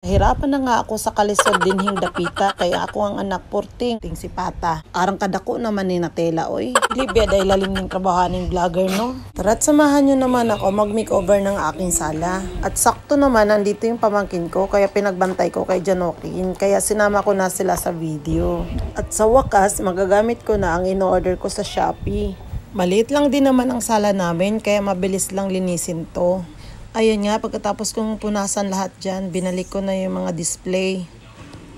Hirapan na nga ako sa kalisod dinhing dapita, kaya ako ang anak porting ting si Pata. Arang kadako naman ni Natela oy. Libya dahil lalim ng trabahaning vlogger no. Tara't samahan nyo naman ako mag-makeover ng aking sala. At sakto naman nandito yung pamangkin ko, kaya pinagbantay ko kay Janokin, kaya sinama ko na sila sa video. At sa wakas, magagamit ko na ang in-order ko sa Shopee. Maliit lang din naman ang sala namin, kaya mabilis lang linisin to. Ayun nga, pagkatapos kong punasan lahat dyan, binalik ko na yung mga display.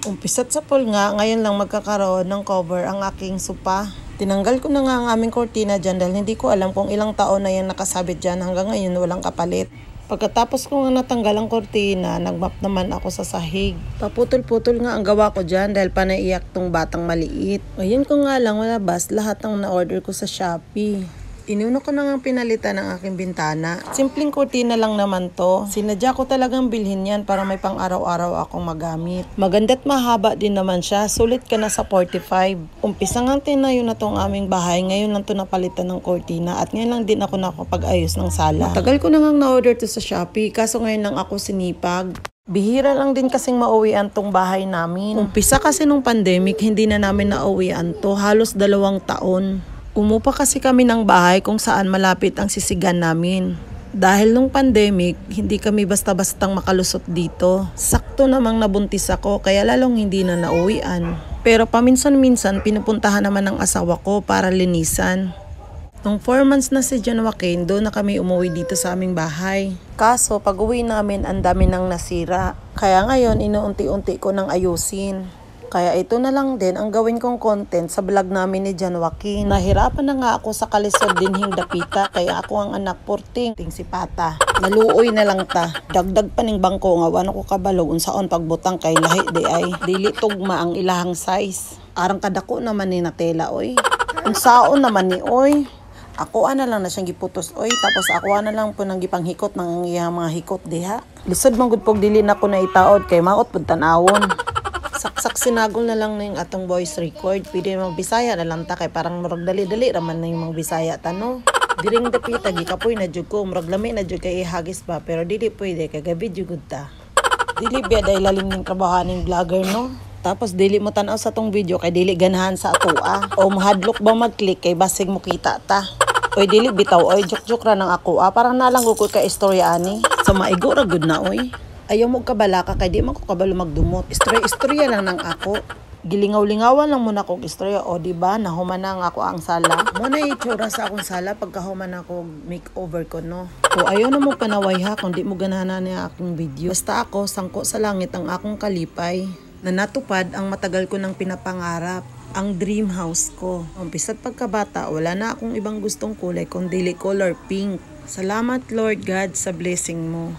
Umpisat sa pool nga, ngayon lang magkakaroon ng cover ang aking sopa. Tinanggal ko na nga ang aming kortina dyan dahil hindi ko alam kung ilang taon na yan nakasabit dyan, hanggang ngayon walang kapalit. Pagkatapos ko nga natanggal ang kortina, nagmap naman ako sa sahig. Paputol-putol nga ang gawa ko dyan dahil panaiyak tong batang maliit. Ayun ko nga lang malabas lahat ng na-order ko sa Shopee. Inuno ko na nga pinalitan ng aking bintana. Simpleng kurtina lang naman to. Sinadya ko talagang bilhin yan para may pang araw-araw akong magamit. Maganda't mahaba din naman siya. Sulit ka na sa 45. Umpisa nga tinayo na tong aming bahay. Ngayon lang to napalitan ng kurtina. At ngayon lang din ako nakapag-ayos ng sala. Matagal ko na nga na-order to sa Shopee. Kaso ngayon lang ako sinipag. Bihira lang din kasing mauwian tong bahay namin. Umpisa kasi nung pandemic, hindi na namin nauwian to. Halos 2 taon. Umupa kasi kami ng bahay kung saan malapit ang sisigan namin. Dahil nung pandemic, hindi kami basta-bastang makalusot dito. Sakto namang nabuntis ako kaya lalong hindi na nauwian. Pero paminsan-minsan pinupuntahan naman ng asawa ko para linisan. Nung 4 months na si John Joaquin, doon na kami umuwi dito sa aming bahay. Kaso pag uwi namin ang dami nang nasira. Kaya ngayon inuunti-unti ko nang ayusin. Kaya ito na lang din ang gawin kong content sa vlog namin ni John Joaquin. Nahirapan na nga ako sa kalisod dinhing dapita, kaya ako ang anak porting ting si Pata. Naluoy na lang ta. Dagdag pa ning bangko nga wano ko kabalo unsaon pagbutang kay lahi di ay dili tugma ang ilahang size. Arang kadako naman ni Natela oy. Unsaon naman ni oy. Ako na lang na siyang giputos oy, tapos ako na lang po nang gipanghikot ng iyang mga hikot diha. Lisod man gud pog dili na ko na itaod kay maot pud tan-awon. Saksak sinagol na lang na yung atong voice record. Pwede magbisaya na lang ta kay parang murag dali-dali raman na yung mga bisaya tano. Diring dapita gikapoy na jud ko, murag lami na jud kay ihagis pa, pero dili pwede kay gabi jud ta. Dili biya dahil lalim ng trabahaning vlogger no. Tapos dili mo tan-aw sa tong video kay dili ganahan sa atoa. O mahadlok ba mag-click kay basig mo kita ta. Oy dili bitaw oy, joke ra nang ako parang nalang ko ka istorya ani. So maigo ra gud na oy. Ayaw mo kabalaka kay di man ko kabalo magdumot. Istorya lang nang ako. Gilingaw-lingawan lang muna kong istorya o di ba nahuman na nga ako ang sala. Mo na itsura sa akong sala pagkahuman ako makeover ko no. O ayaw na mo panaway ha kung di mo ganahan na aking video. Basta ako sangko sa langit ang akong kalipay na natupad ang matagal ko nang pinapangarap. Ang dream house ko. Umpisa't pagkabata, wala na akong ibang gustong kulay kundi color pink. Salamat Lord God sa blessing mo.